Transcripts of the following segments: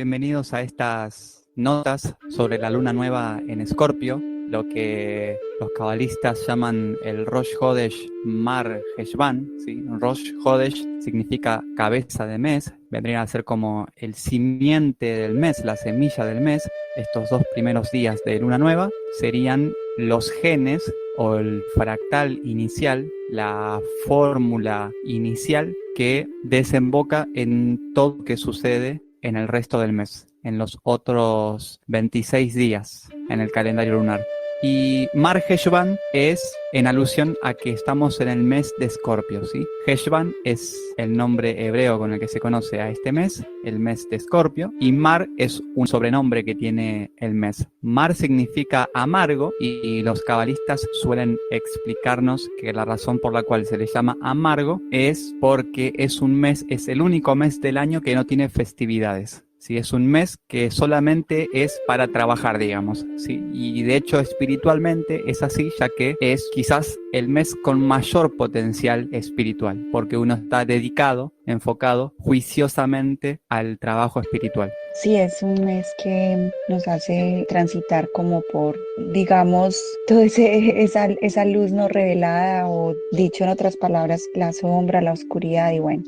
bienvenidos a estas notas sobre la luna nueva en Escorpio, lo que los cabalistas llaman el Rosh Hodesh Mar Heshvan, ¿sí? Rosh Hodesh significa cabeza de mes, vendrían a ser como el simiente del mes, la semilla del mes. Estos 2 primeros días de luna nueva serían los genes o el fractal inicial, la fórmula inicial que desemboca en todo lo que sucede en el resto del mes, en los otros 26 días en el calendario lunar. Y Mar Heshvan es en alusión a que estamos en el mes de Escorpio, ¿sí? Heshvan es el nombre hebreo con el que se conoce a este mes, el mes de Escorpio, y Mar es un sobrenombre que tiene el mes. Mar significa amargo y los cabalistas suelen explicarnos que la razón por la cual se le llama amargo es porque es el único mes del año que no tiene festividades. Sí, es un mes que solamente es para trabajar, digamos, ¿sí? Y de hecho espiritualmente es así, ya que es quizás el mes con mayor potencial espiritual, porque uno está dedicado, enfocado juiciosamente al trabajo espiritual. Sí, es un mes que nos hace transitar como por, digamos, toda esa luz no revelada, o dicho en otras palabras, la sombra, la oscuridad, y bueno,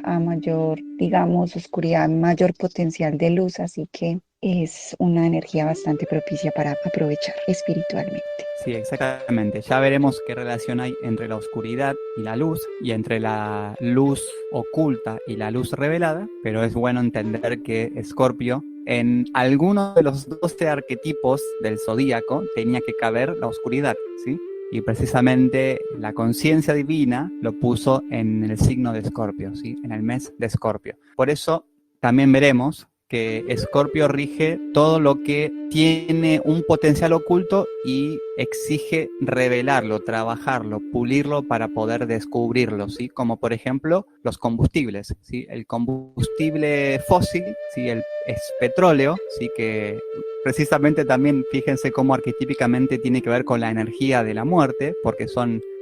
a mayor, digamos, oscuridad, mayor potencial de luz, así que es una energía bastante propicia para aprovechar espiritualmente. Sí, exactamente. Ya veremos qué relación hay entre la oscuridad y la luz, y entre la luz oculta y la luz revelada, pero es bueno entender que Escorpio, en alguno de los 12 arquetipos del zodíaco, tenía que caber la oscuridad, ¿sí? Y precisamente la conciencia divina lo puso en el signo de Escorpio, ¿sí? En el mes de Escorpio. Por eso también veremos que Escorpio rige todo lo que tiene un potencial oculto y exige revelarlo, trabajarlo, pulirlo para poder descubrirlo, ¿sí? Como por ejemplo los combustibles, ¿sí? El combustible fósil, ¿sí? Es petróleo, ¿sí? Que precisamente también fíjense cómo arquetípicamente tiene que ver con la energía de la muerte, porque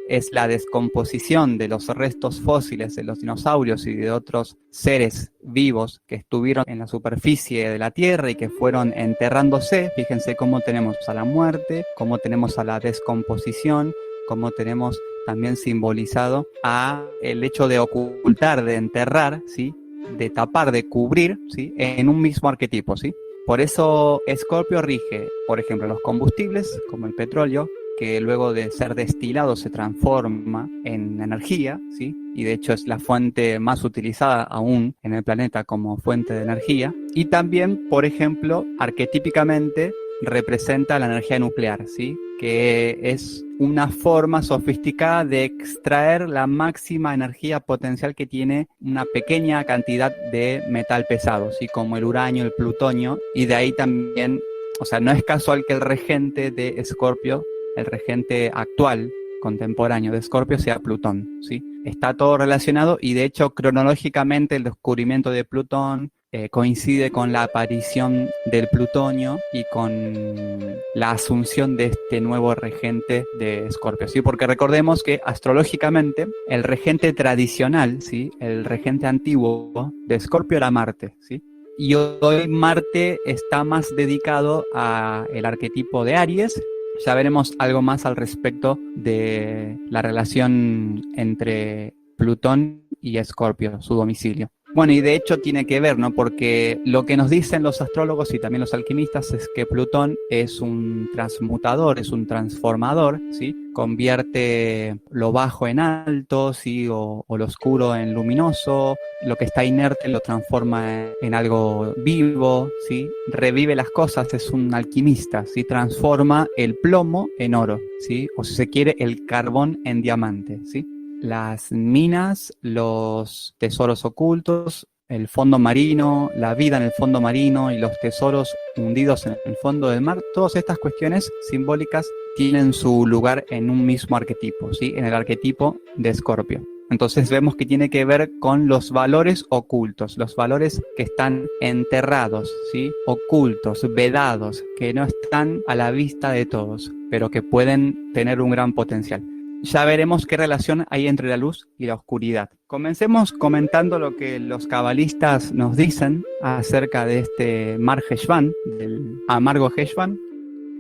es la descomposición de los restos fósiles de los dinosaurios y de otros seres vivos que estuvieron en la superficie de la Tierra y que fueron enterrándose. Fíjense cómo tenemos a la muerte, cómo tenemos a la descomposición, cómo tenemos también simbolizado a el hecho de ocultar, de enterrar, ¿sí? De tapar, de cubrir, ¿sí? En un mismo arquetipo, ¿sí? Por eso Escorpio rige, por ejemplo, los combustibles, como el petróleo, que luego de ser destilado se transforma en energía, ¿sí? Y de hecho es la fuente más utilizada aún en el planeta como fuente de energía. Y también, por ejemplo, arquetípicamente representa la energía nuclear, ¿sí? Que es una forma sofisticada de extraer la máxima energía potencial que tiene una pequeña cantidad de metal pesado, ¿sí? Como el uranio, el plutonio, y de ahí también, o sea, no es casual que el regente de Escorpio, el regente actual, contemporáneo de Escorpio, sea Plutón, ¿sí? Está todo relacionado, y de hecho cronológicamente el descubrimiento de Plutón coincide con la aparición del plutonio y con la asunción de este nuevo regente de Escorpio, ¿sí? Porque recordemos que astrológicamente el regente tradicional, ¿sí? El regente antiguo de Escorpio era Marte, ¿sí? Y hoy Marte está más dedicado al arquetipo de Aries. Ya veremos algo más al respecto de la relación entre Plutón y Escorpio, su domicilio. Bueno, y de hecho tiene que ver, ¿no? Porque lo que nos dicen los astrólogos y también los alquimistas es que Plutón es un transmutador, es un transformador, ¿sí? Convierte lo bajo en alto, ¿sí? O lo oscuro en luminoso, lo que está inerte lo transforma en algo vivo, ¿sí? Revive las cosas, es un alquimista, ¿sí? Transforma el plomo en oro, ¿sí? O si se quiere, el carbón en diamante, ¿sí? Las minas, los tesoros ocultos, el fondo marino, la vida en el fondo marino y los tesoros hundidos en el fondo del mar, todas estas cuestiones simbólicas tienen su lugar en un mismo arquetipo, ¿sí? En el arquetipo de Escorpio. Entonces vemos que tiene que ver con los valores ocultos, los valores que están enterrados, ¿sí? Ocultos, vedados, que no están a la vista de todos, pero que pueden tener un gran potencial. ya veremos qué relación hay entre la luz y la oscuridad. Comencemos comentando lo que los cabalistas nos dicen acerca de este Mar Heshvan, del amargo Heshvan.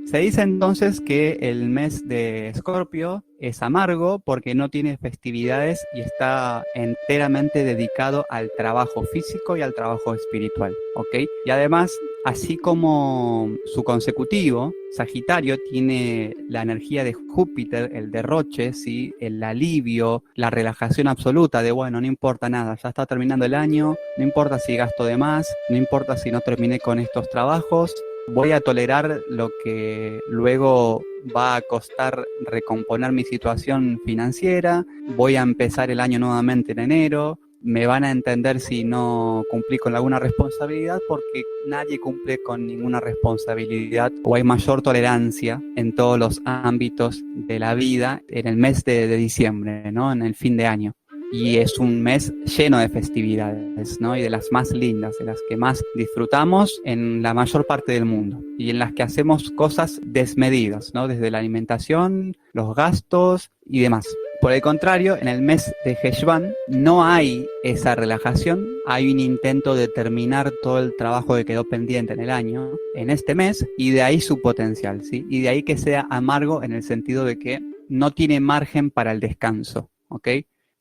Se dice entonces que el mes de Escorpio es amargo porque no tiene festividades y está enteramente dedicado al trabajo físico y al trabajo espiritual, ¿ok? Y además, así como su consecutivo, Sagitario tiene la energía de Júpiter, el derroche, ¿sí? El alivio, la relajación absoluta de, bueno, no importa nada, ya está terminando el año, no importa si gasto de más, no importa si no terminé con estos trabajos, voy a tolerar lo que luego va a costar recomponer mi situación financiera, voy a empezar el año nuevamente en enero, me van a entender si no cumplí con alguna responsabilidad porque nadie cumple con ninguna responsabilidad o hay mayor tolerancia en todos los ámbitos de la vida en el mes de diciembre, ¿no? En el fin de año. Y es un mes lleno de festividades, ¿no? Y de las más lindas, de las que más disfrutamos en la mayor parte del mundo y en las que hacemos cosas desmedidas, ¿no? Desde la alimentación, los gastos y demás. Por el contrario, en el mes de Heshvan no hay esa relajación, hay un intento de terminar todo el trabajo que quedó pendiente en el año, en este mes, y de ahí su potencial, ¿sí? Y de ahí que sea amargo en el sentido de que no tiene margen para el descanso, ¿ok?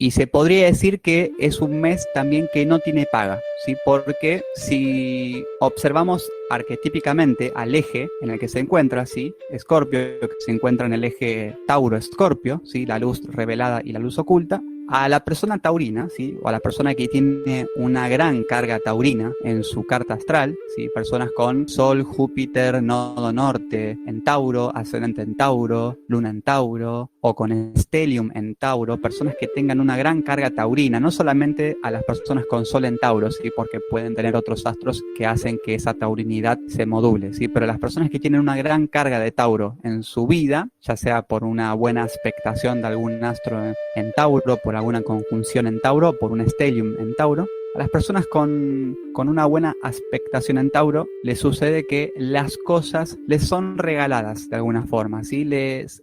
Y se podría decir que es un mes también que no tiene paga, ¿sí? Porque si observamos arquetípicamente al eje en el que se encuentra, ¿sí? Escorpio, que se encuentra en el eje Tauro-Escorpio, ¿sí? La luz revelada y la luz oculta, a la persona taurina, ¿sí? O a la persona que tiene una gran carga taurina en su carta astral, ¿sí? Personas con Sol, Júpiter, Nodo Norte en Tauro, Ascendente en Tauro, Luna en Tauro, o con Stellium en Tauro, personas que tengan una gran carga taurina, no solamente a las personas con Sol en Tauro, ¿sí? Porque pueden tener otros astros que hacen que esa taurinidad se module, ¿sí? Pero las personas que tienen una gran carga de Tauro en su vida, ya sea por una buena aspectación de algún astro en Tauro, por alguna conjunción en Tauro, por un stellium en Tauro, a las personas con una buena aspectación en Tauro les sucede que las cosas les son regaladas de alguna forma, ¿sí?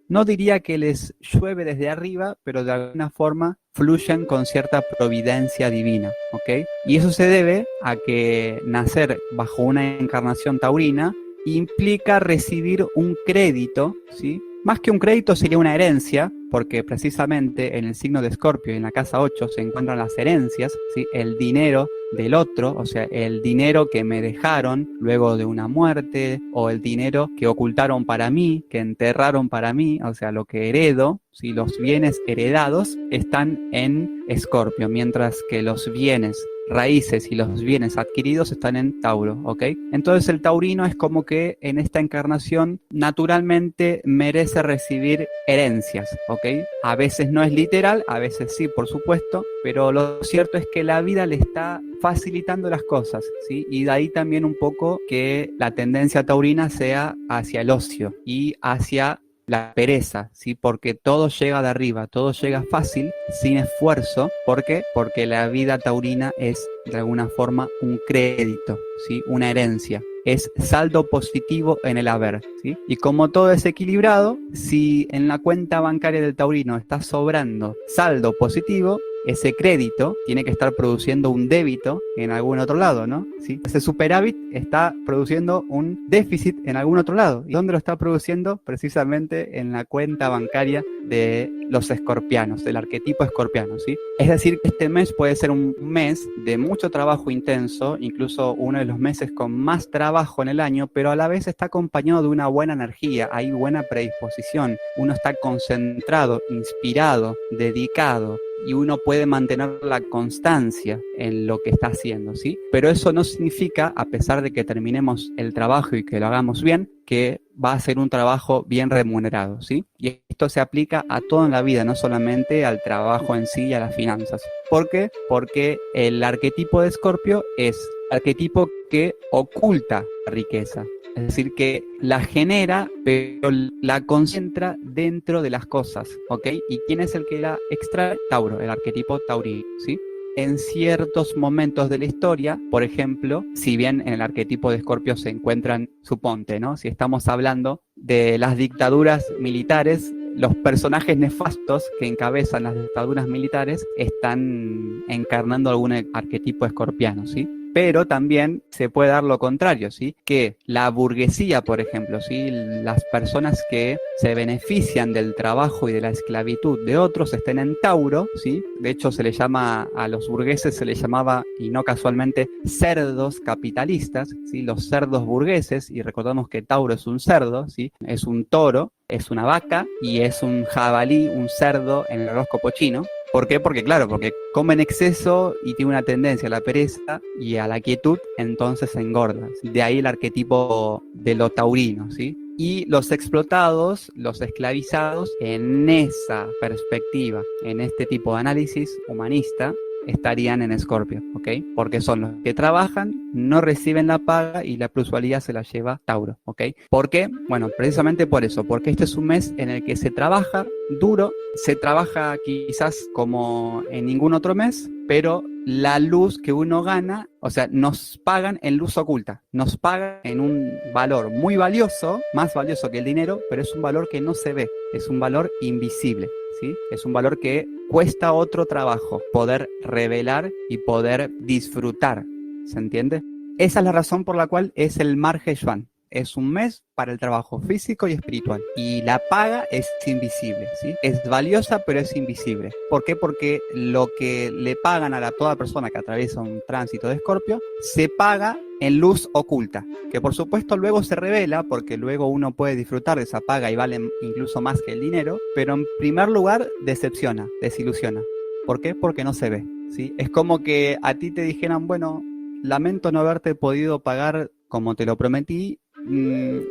No diría que les llueve desde arriba, pero de alguna forma fluyen con cierta providencia divina, ¿ok? Y eso se debe a que nacer bajo una encarnación taurina implica recibir un crédito, ¿sí? Más que un crédito sería una herencia, porque precisamente en el signo de Escorpio y en la casa 8 se encuentran las herencias, ¿sí? El dinero del otro, o sea, el dinero que me dejaron luego de una muerte, o el dinero que ocultaron para mí, que enterraron para mí, o sea, lo que heredo, ¿sí? Los bienes heredados están en Escorpio, mientras que los bienes raíces y los bienes adquiridos están en Tauro, ¿ok? Entonces el taurino es como que en esta encarnación naturalmente merece recibir herencias, ¿ok? A veces no es literal, a veces sí, por supuesto, pero lo cierto es que la vida le está facilitando las cosas, ¿sí? Y de ahí también un poco que la tendencia taurina sea hacia el ocio y hacia la pereza, ¿sí? Porque todo llega de arriba, todo llega fácil, sin esfuerzo. ¿Por qué? Porque la vida taurina es de alguna forma un crédito, ¿sí? Una herencia. Es saldo positivo en el haber, ¿sí? Y como todo es equilibrado, si en la cuenta bancaria del taurino está sobrando saldo positivo, ese crédito tiene que estar produciendo un débito en algún otro lado, ¿no? ¿Sí? Ese superávit está produciendo un déficit en algún otro lado. ¿Y dónde lo está produciendo? Precisamente en la cuenta bancaria de los escorpianos, del arquetipo escorpiano, ¿sí? Es decir, que este mes puede ser un mes de mucho trabajo intenso, incluso uno de los meses con más trabajo en el año, pero a la vez está acompañado de una buena energía, hay buena predisposición, uno está concentrado, inspirado, dedicado, y uno puede mantener la constancia en lo que está haciendo, ¿sí? Pero eso no significa, a pesar de que terminemos el trabajo y que lo hagamos bien, que va a ser un trabajo bien remunerado, ¿sí? Y esto se aplica a todo en la vida, no solamente al trabajo en sí y a las finanzas. ¿Por qué? Porque el arquetipo de Escorpio es el arquetipo que oculta la riqueza. Es decir, que la genera, pero la concentra dentro de las cosas, ¿ok? ¿Y quién es el que la extrae? Tauro, el arquetipo taurino, ¿sí? En ciertos momentos de la historia, por ejemplo, si bien en el arquetipo de Escorpio se encuentran, suponte, ¿no? Si estamos hablando de las dictaduras militares, los personajes nefastos que encabezan las dictaduras militares están encarnando algún arquetipo escorpiano, ¿sí? Pero también se puede dar lo contrario, ¿sí? Que la burguesía, por ejemplo, ¿sí? Las personas que se benefician del trabajo y de la esclavitud de otros estén en Tauro, ¿sí? De hecho, se le llama, a los burgueses se les llamaba, y no casualmente, cerdos capitalistas, ¿sí? Los cerdos burgueses, y recordamos que Tauro es un cerdo, ¿sí? Es un toro, es una vaca y es un jabalí, un cerdo en el horóscopo chino. ¿Por qué? Porque claro, porque come en exceso y tiene una tendencia a la pereza y a la quietud, entonces se engorda. De ahí el arquetipo de lo taurino, ¿sí? Y los explotados, los esclavizados, en esa perspectiva, en este tipo de análisis humanista, estarían en Escorpio, ¿ok? Porque son los que trabajan, no reciben la paga y la plusvalía se la lleva Tauro, ¿ok? ¿Por qué? Bueno, precisamente por eso, porque este es un mes en el que se trabaja duro, se trabaja quizás como en ningún otro mes, pero la luz que uno gana, o sea, nos pagan en luz oculta, nos pagan en un valor muy valioso, más valioso que el dinero, pero es un valor que no se ve, es un valor invisible, ¿sí? Es un valor que cuesta otro trabajo poder revelar y poder disfrutar, ¿se entiende? Esa es la razón por la cual es el Marjejuan. Es un mes para el trabajo físico y espiritual. Y la paga es invisible, ¿sí? Es valiosa, pero es invisible. ¿Por qué? Porque lo que le pagan a toda persona que atraviesa un tránsito de Escorpio, se paga en luz oculta, que por supuesto luego se revela, porque luego uno puede disfrutar de esa paga y vale incluso más que el dinero, pero en primer lugar decepciona, desilusiona. ¿Por qué? Porque no se ve, ¿sí? Es como que a ti te dijeran, bueno, lamento no haberte podido pagar como te lo prometí,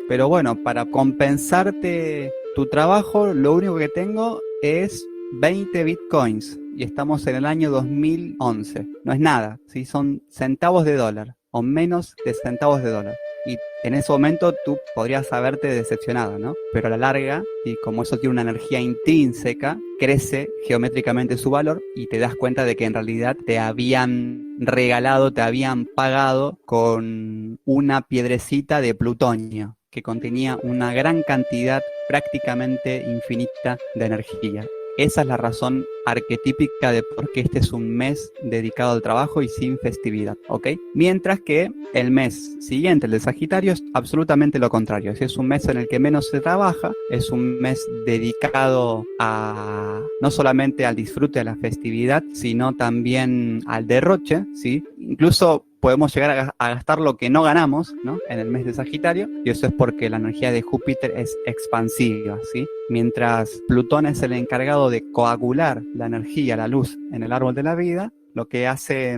pero bueno, para compensarte tu trabajo, lo único que tengo es 20 bitcoins y estamos en el año 2011. No es nada, ¿sí? Son centavos de dólar o menos de centavos de dólar. Y en ese momento tú podrías haberte decepcionado, ¿no? Pero a la larga, y como eso tiene una energía intrínseca, crece geométricamente su valor y te das cuenta de que en realidad te habían regalado, te habían pagado con una piedrecita de plutonio que contenía una gran cantidad prácticamente infinita de energía. Esa es la razón arquetípica de por qué este es un mes dedicado al trabajo y sin festividad, ¿ok? Mientras que el mes siguiente, el de Sagitario, es absolutamente lo contrario. Es un mes en el que menos se trabaja, es un mes dedicado a no solamente al disfrute de la festividad, sino también al derroche, ¿sí? Incluso podemos llegar a gastar lo que no ganamos, ¿no? En el mes de Sagitario, y eso es porque la energía de Júpiter es expansiva, ¿sí? Mientras Plutón es el encargado de coagular la energía, la luz en el árbol de la vida, lo que hace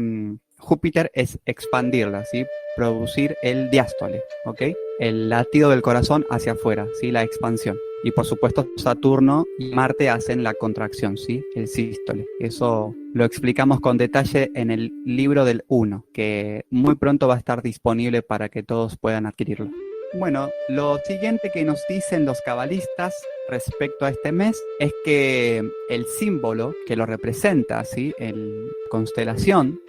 Júpiter es expandirla, ¿sí? Producir el diástole, ¿ok? El latido del corazón hacia afuera, ¿sí? La expansión. Y por supuesto Saturno y Marte hacen la contracción, ¿sí? El sístole. Eso lo explicamos con detalle en el libro del 1, que muy pronto va a estar disponible para que todos puedan adquirirlo. Bueno, lo siguiente que nos dicen los cabalistas respecto a este mes es que el símbolo que lo representa, ¿sí? En constelación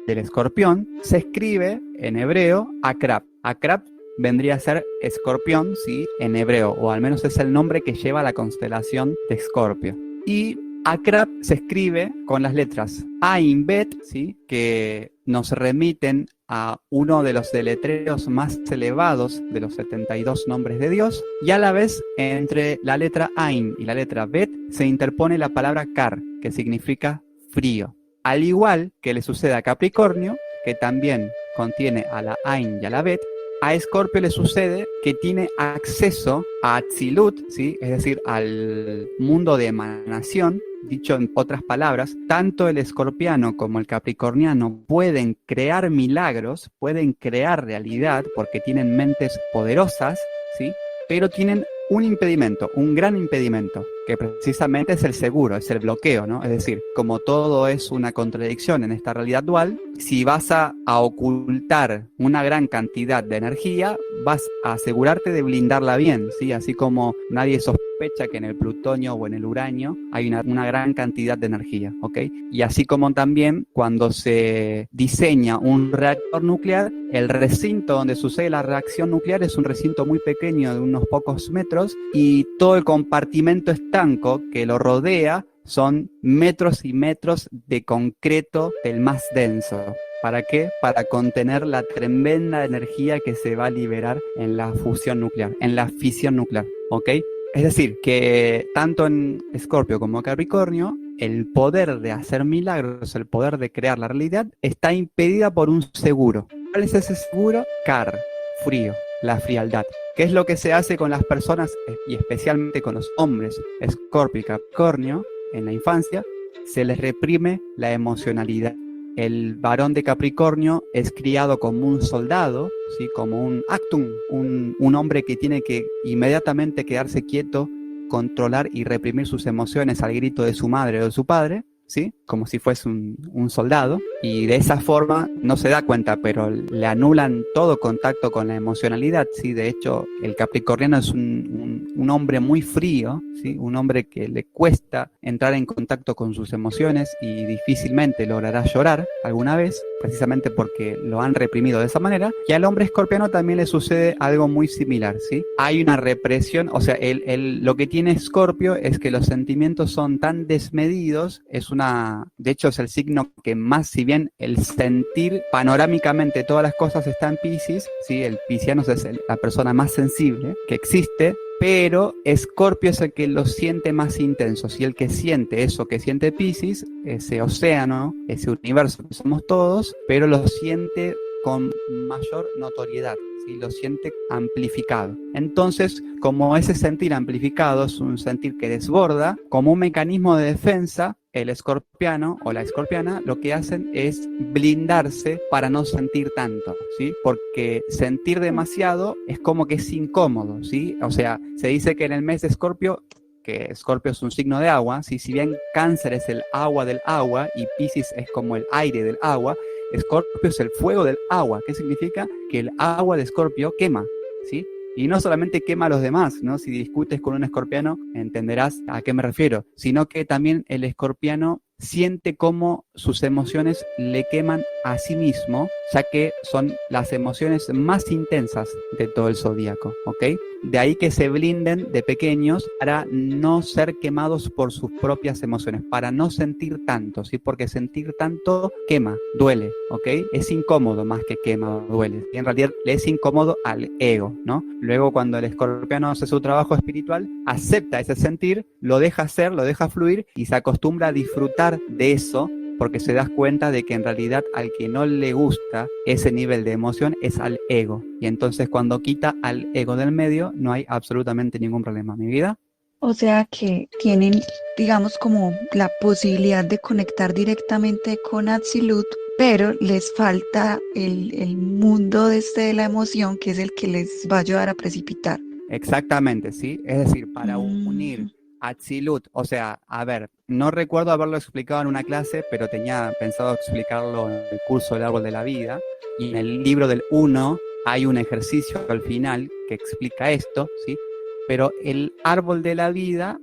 del escorpión, se escribe en hebreo Akrab. Akrab vendría a ser escorpión, ¿sí? En hebreo, o al menos es el nombre que lleva la constelación de Escorpio. Y Akrab se escribe con las letras Ain Bet, ¿sí? Que nos remiten a uno de los deletreos más elevados de los 72 nombres de Dios, y a la vez entre la letra Ain y la letra Bet se interpone la palabra Kar, que significa frío. Al igual que le sucede a Capricornio, que también contiene a la Ain y a la Bet, a Escorpio le sucede que tiene acceso a Atzilut, ¿sí? Es decir, al mundo de emanación. Dicho en otras palabras, tanto el escorpiano como el capricorniano pueden crear milagros, pueden crear realidad porque tienen mentes poderosas, ¿sí? Pero tienen un impedimento, un gran impedimento, que precisamente es el seguro, es el bloqueo, ¿no? Es decir, como todo es una contradicción en esta realidad dual, si vas a ocultar una gran cantidad de energía, vas a asegurarte de blindarla bien, ¿sí? Así como nadie sospecha sospecha que en el plutonio o en el uranio hay una gran cantidad de energía, ¿ok? Y así como también cuando se diseña un reactor nuclear, el recinto donde sucede la reacción nuclear es un recinto muy pequeño de unos pocos metros y todo el compartimento estanco que lo rodea son metros y metros de concreto del más denso. ¿Para qué? Para contener la tremenda energía que se va a liberar en la fusión nuclear, en la fisión nuclear, ¿ok? Es decir, que tanto en Escorpio como Capricornio, el poder de hacer milagros, el poder de crear la realidad, está impedida por un seguro. ¿Cuál es ese seguro? Frío, la frialdad. ¿Qué es lo que se hace con las personas y especialmente con los hombres Escorpio y Capricornio en la infancia? Se les reprime la emocionalidad. El varón de Capricornio es criado como un soldado, ¿sí? Como un actum, un hombre que tiene que inmediatamente quedarse quieto, controlar y reprimir sus emociones al grito de su madre o de su padre, ¿sí? Como si fuese un soldado, y de esa forma no se da cuenta, pero le anulan todo contacto con la emocionalidad, ¿sí? De hecho, el capricorniano es un hombre muy frío, ¿sí? Un hombre que le cuesta entrar en contacto con sus emociones y difícilmente logrará llorar alguna vez, precisamente porque lo han reprimido de esa manera. Y al hombre escorpiano también le sucede algo muy similar, ¿sí? Hay una represión, o sea, lo que tiene Escorpio es que los sentimientos son tan desmedidos, de hecho es el signo que más, si bien el sentir panorámicamente todas las cosas está en Piscis, ¿sí? El pisciano es la persona más sensible que existe, pero Escorpio es el que lo siente más intenso, y el que siente eso que siente Piscis, ese océano, ese universo que somos todos, pero lo siente con mayor notoriedad, ¿sí? Lo siente amplificado. Entonces, como ese sentir amplificado es un sentir que desborda, como un mecanismo de defensa, el escorpiano o la escorpiana lo que hacen es blindarse para no sentir tanto, ¿sí? Porque sentir demasiado es como que es incómodo, ¿sí? O sea, se dice que en el mes de Escorpio, que Escorpio es un signo de agua, ¿sí? Si bien Cáncer es el agua del agua y Piscis es como el aire del agua, Escorpio es el fuego del agua. ¿Qué significa? Que el agua de Escorpio quema, ¿sí? Y no solamente quema a los demás, ¿no? Si discutes con un escorpiano, entenderás a qué me refiero, sino que también el escorpiano siente cómo sus emociones le queman a sí mismo, ya que son las emociones más intensas de todo el zodíaco, ¿ok? De ahí que se blinden de pequeños para no ser quemados por sus propias emociones, para no sentir tanto, ¿sí? Porque sentir tanto quema, duele, ¿ok? Es incómodo más que quema, duele. Y en realidad le es incómodo al ego, ¿no? Luego, cuando el escorpiano hace su trabajo espiritual, acepta ese sentir, lo deja hacer, lo deja fluir y se acostumbra a disfrutar de eso, porque se da cuenta de que en realidad al que no le gusta ese nivel de emoción es al ego. Y entonces cuando quita al ego del medio no hay absolutamente ningún problema. ¿Mi vida? O sea que tienen, digamos, como la posibilidad de conectar directamente con Atsilut, pero les falta el mundo de la emoción, que es el que les va a ayudar a precipitar. Exactamente, ¿sí? Es decir, para unir Atsilut, o sea, a ver, no recuerdo haberlo explicado en una clase, pero tenía pensado explicarlo en el curso del árbol de la vida, y en el libro del 1 hay un ejercicio al final que explica esto, ¿sí? Pero el árbol de la vida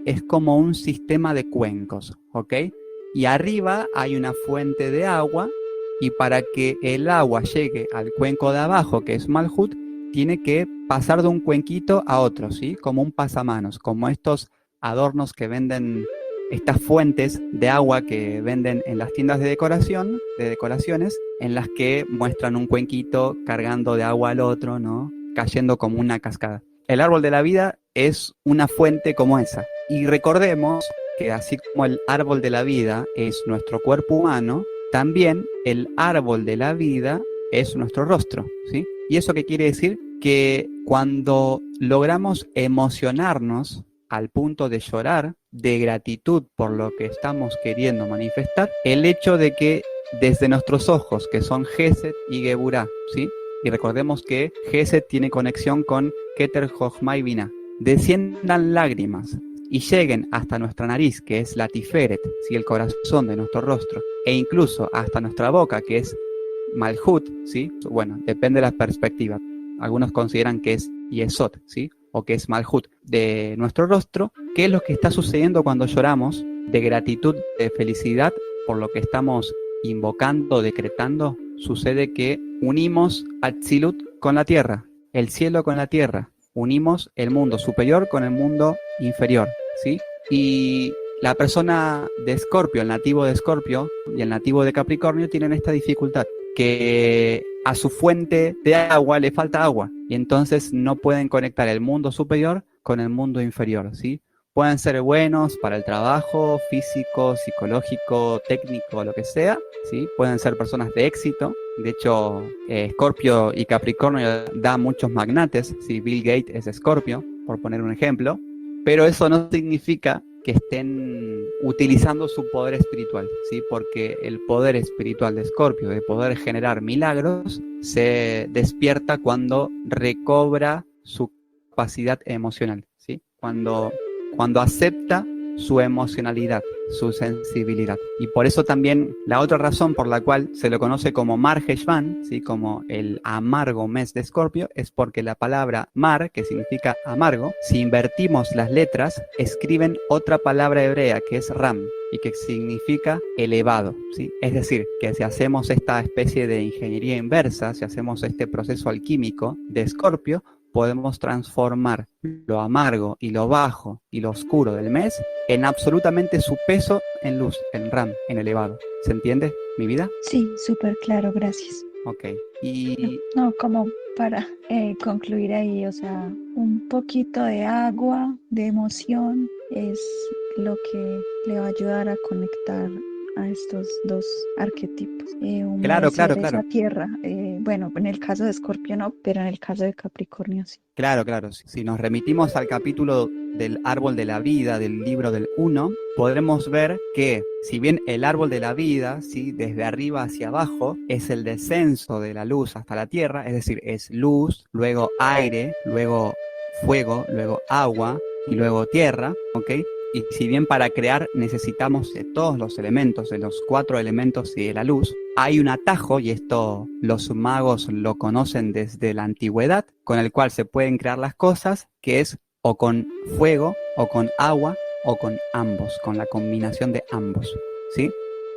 es como un sistema de cuencos, ¿ok? Y arriba hay una fuente de agua, y para que el agua llegue al cuenco de abajo, que es Malhut, tiene que pasar de un cuenquito a otro, ¿sí? Como un pasamanos, como estos adornos que venden, estas fuentes de agua que venden en las tiendas de decoración, de decoraciones, en las que muestran un cuenquito cargando de agua al otro, ¿no? Cayendo como una cascada. El árbol de la vida es una fuente como esa. Y recordemos que así como el árbol de la vida es nuestro cuerpo humano, también el árbol de la vida es nuestro rostro, ¿sí? ¿Y eso qué quiere decir? Que cuando logramos emocionarnos al punto de llorar, de gratitud por lo que estamos queriendo manifestar, el hecho de que desde nuestros ojos, que son Geset y Geburah, ¿sí? Y recordemos que Geset tiene conexión con Keter, Jochma y Binah, desciendan lágrimas y lleguen hasta nuestra nariz, que es la Tiferet, ¿sí? El corazón de nuestro rostro, e incluso hasta nuestra boca, que es Malhut, ¿sí? Bueno, depende de la perspectiva. Algunos consideran que es Yesod, ¿sí? o que es Malhut, de nuestro rostro, qué es lo que está sucediendo cuando lloramos de gratitud, de felicidad por lo que estamos invocando, decretando. Sucede que unimos Atzilut con la tierra, el cielo con la tierra, unimos el mundo superior con el mundo inferior, ¿sí? Y la persona de Escorpio, el nativo de Escorpio y el nativo de Capricornio tienen esta dificultad, que a su fuente de agua le falta agua y entonces no pueden conectar el mundo superior con el mundo inferior, ¿sí? Pueden ser buenos para el trabajo, físico, psicológico, técnico, lo que sea, ¿sí? Pueden ser personas de éxito. De hecho, Escorpio y Capricornio da muchos magnates, ¿sí? Bill Gates es Escorpio, por poner un ejemplo, pero eso no significa que estén utilizando su poder espiritual, ¿sí? Porque el poder espiritual de Escorpio, de poder generar milagros, se despierta cuando recobra su capacidad emocional, ¿sí? Cuando acepta su emocionalidad, su sensibilidad. Y por eso también la otra razón por la cual se lo conoce como Mar Heshvan, ¿sí? Como el amargo mes de Escorpio, es porque la palabra Mar, que significa amargo, si invertimos las letras, escriben otra palabra hebrea que es Ram y que significa elevado, ¿sí? Es decir, que si hacemos esta especie de ingeniería inversa, si hacemos este proceso alquímico de Escorpio, podemos transformar lo amargo y lo bajo y lo oscuro del mes en absolutamente su peso en luz, en Ram, en elevado. ¿Se entiende mi vida? Sí, súper claro, gracias. Ok. Y No, como para concluir ahí, o sea, un poquito de agua, de emoción, es lo que le va a ayudar a conectar a estos dos arquetipos. claro, Humedecer claro, esa claro. tierra. Bueno, en el caso de Escorpio no, pero en el caso de Capricornio sí. Claro, claro. Si nos remitimos al capítulo del árbol de la vida del libro del 1, podremos ver que si bien el árbol de la vida, ¿sí? Desde arriba hacia abajo, es el descenso de la luz hasta la tierra, es decir, es luz, luego aire, luego fuego, luego agua y luego tierra, ¿ok? Y si bien para crear necesitamos de todos los elementos, de los 4 elementos y de la luz, hay un atajo, y esto los magos lo conocen desde la antigüedad, con el cual se pueden crear las cosas, que es o con fuego, o con agua, o con ambos, con la combinación de ambos, ¿sí?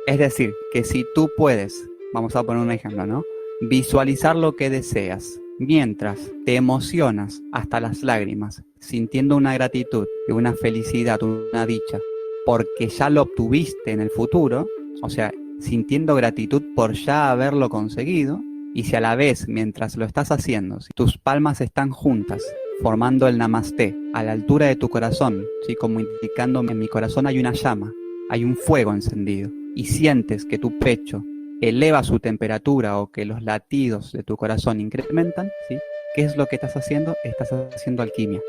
Es decir, que si tú puedes, vamos a poner un ejemplo, ¿no? Visualizar lo que deseas, mientras te emocionas hasta las lágrimas, sintiendo una gratitud, una felicidad, una dicha, porque ya lo obtuviste en el futuro, o sea, sintiendo gratitud por ya haberlo conseguido, y si a la vez, mientras lo estás haciendo, si tus palmas están juntas, formando el Namasté, a la altura de tu corazón, ¿sí? Como indicando en mi corazón hay una llama, hay un fuego encendido, y sientes que tu pecho eleva su temperatura o que los latidos de tu corazón incrementan, ¿sí? ¿Qué es lo que estás haciendo? Estás haciendo alquimia.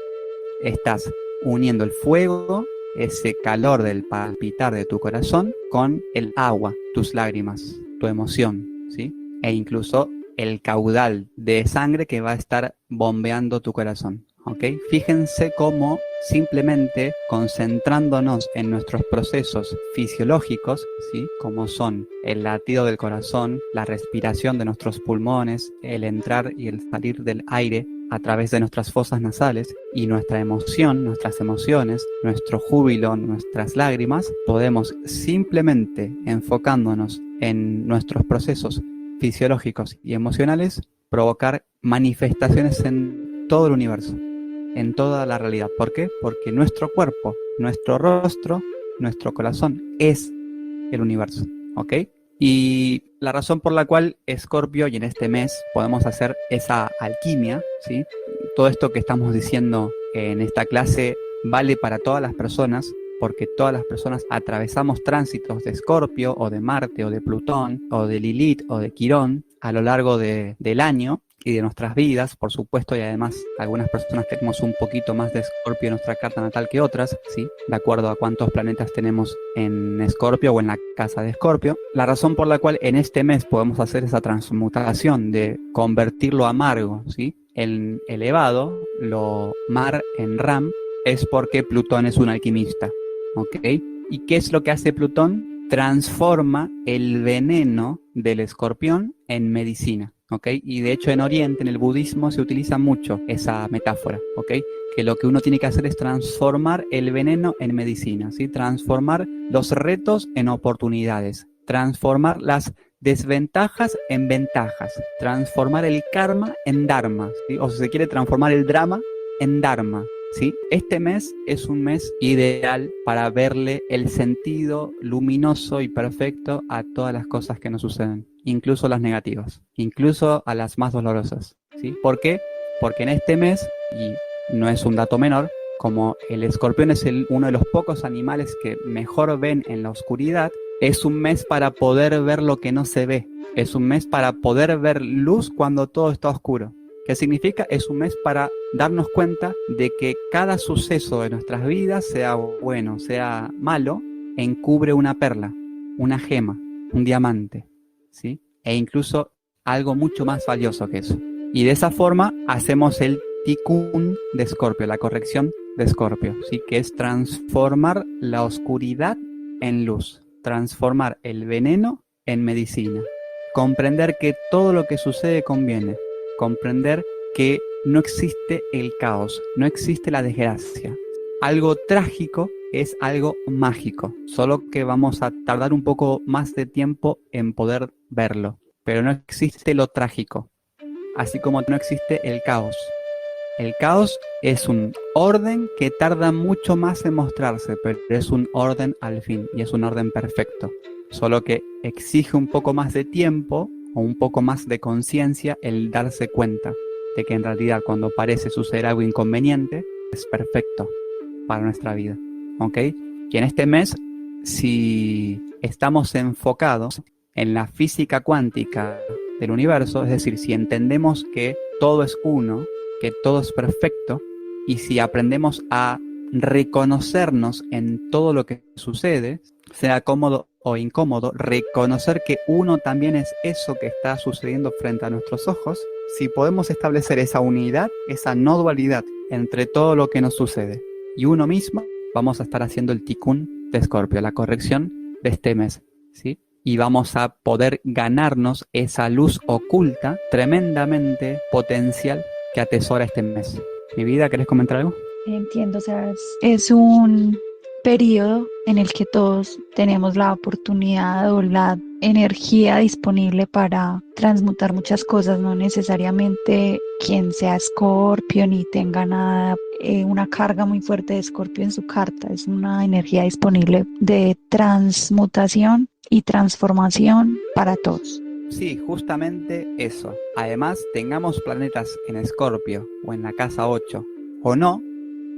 Estás uniendo el fuego, ese calor del palpitar de tu corazón, con el agua, tus lágrimas, tu emoción, ¿sí? E incluso el caudal de sangre que va a estar bombeando tu corazón, ¿ok? Fíjense cómo simplemente concentrándonos en nuestros procesos fisiológicos, ¿sí? Como son el latido del corazón, la respiración de nuestros pulmones, el entrar y el salir del aire a través de nuestras fosas nasales y nuestra emoción, nuestras emociones, nuestro júbilo, nuestras lágrimas, podemos simplemente enfocándonos en nuestros procesos fisiológicos y emocionales provocar manifestaciones en todo el universo, en toda la realidad. ¿Por qué? Porque nuestro cuerpo, nuestro rostro, nuestro corazón es el universo, ¿ok? Y la razón por la cual Escorpio y en este mes podemos hacer esa alquimia, ¿sí? Todo esto que estamos diciendo en esta clase vale para todas las personas, porque todas las personas atravesamos tránsitos de Escorpio o de Marte o de Plutón o de Lilith o de Quirón a lo largo del año y de nuestras vidas, por supuesto, y además algunas personas tenemos un poquito más de Escorpio en nuestra carta natal que otras, ¿sí? De acuerdo a cuántos planetas tenemos en Escorpio o en la casa de Escorpio. La razón por la cual en este mes podemos hacer esa transmutación de convertir lo amargo, ¿sí? En elevado, lo mar en Ram, es porque Plutón es un alquimista, ¿ok? ¿Y qué es lo que hace Plutón? Transforma el veneno del escorpión en medicina, ¿ok? Y de hecho en Oriente, en el budismo, se utiliza mucho esa metáfora, ¿ok? Que que lo que uno tiene que hacer es transformar el veneno en medicina, ¿sí? Transformar los retos en oportunidades, transformar las desventajas en ventajas, transformar el karma en dharma, ¿sí? O si se quiere, transformar el drama en dharma, ¿sí? Este mes es un mes ideal para verle el sentido luminoso y perfecto a todas las cosas que nos suceden, incluso las negativas, incluso a las más dolorosas, ¿sí? ¿Por qué? Porque en este mes, y no es un dato menor, como el escorpión es uno de los pocos animales que mejor ven en la oscuridad, es un mes para poder ver lo que no se ve. Es un mes para poder ver luz cuando todo está oscuro. ¿Qué significa? Es un mes para darnos cuenta de que cada suceso de nuestras vidas, sea bueno, sea malo, encubre una perla, una gema, un diamante, ¿sí? E incluso algo mucho más valioso que eso. Y de esa forma hacemos el Tikkun de Escorpio, la corrección de Escorpio, ¿sí? Que es transformar la oscuridad en luz, transformar el veneno en medicina, comprender que todo lo que sucede conviene, comprender que no existe el caos, no existe la desgracia. Algo trágico es algo mágico, solo que vamos a tardar un poco más de tiempo en poder verlo, pero no existe lo trágico, así como no existe el caos. El caos es un orden que tarda mucho más en mostrarse, pero es un orden al fin y es un orden perfecto. Solo que exige un poco más de tiempo o un poco más de conciencia el darse cuenta de que en realidad cuando parece suceder algo inconveniente es perfecto para nuestra vida. ¿Ok? Y en este mes, si estamos enfocados en la física cuántica del universo, es decir, si entendemos que todo es uno, que todo es perfecto, y si aprendemos a reconocernos en todo lo que sucede, sea cómodo o incómodo, reconocer que uno también es eso que está sucediendo frente a nuestros ojos, si podemos establecer esa unidad, esa no dualidad entre todo lo que nos sucede y uno mismo, vamos a estar haciendo el Tikkun de Escorpio, la corrección de este mes, ¿sí? Y vamos a poder ganarnos esa luz oculta tremendamente potencial que atesora este mes. Mi vida, ¿querés comentar algo? Entiendo, o sea, es un periodo en el que todos tenemos la oportunidad o la energía disponible para transmutar muchas cosas, no necesariamente quien sea Escorpio ni tenga nada, una carga muy fuerte de Escorpio en su carta, es una energía disponible de transmutación y transformación para todos. Sí, justamente eso. Además, tengamos planetas en Escorpio o en la casa 8 o no,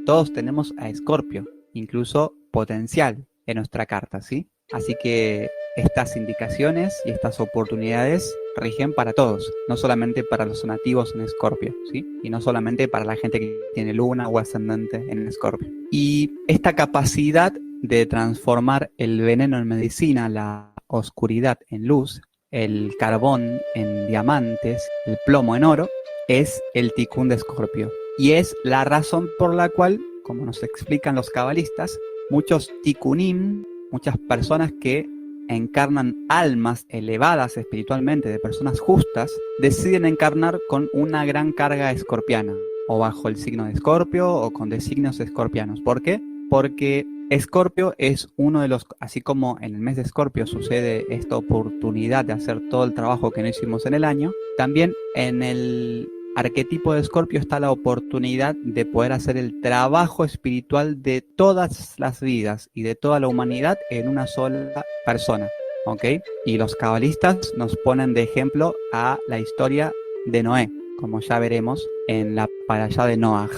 todos tenemos a Escorpio, incluso potencial en nuestra carta, ¿sí? Así que estas indicaciones y estas oportunidades rigen para todos, no solamente para los nativos en Escorpio, ¿sí? Y no solamente para la gente que tiene luna o ascendente en Escorpio. Y esta capacidad de transformar el veneno en medicina, la oscuridad en luz, el carbón en diamantes, el plomo en oro, es el Tikkun de Escorpio. Y es la razón por la cual, como nos explican los cabalistas, muchos tikkunim, muchas personas que encarnan almas elevadas espiritualmente de personas justas, deciden encarnar con una gran carga escorpiana, o bajo el signo de Escorpio, o con designios escorpianos. ¿Por qué? Porque Escorpio es uno de los, así como en el mes de Escorpio sucede esta oportunidad de hacer todo el trabajo que no hicimos en el año, también en el arquetipo de Escorpio está la oportunidad de poder hacer el trabajo espiritual de todas las vidas y de toda la humanidad en una sola persona, ¿ok? Y los cabalistas nos ponen de ejemplo a la historia de Noé, como ya veremos en la parashá de Noaj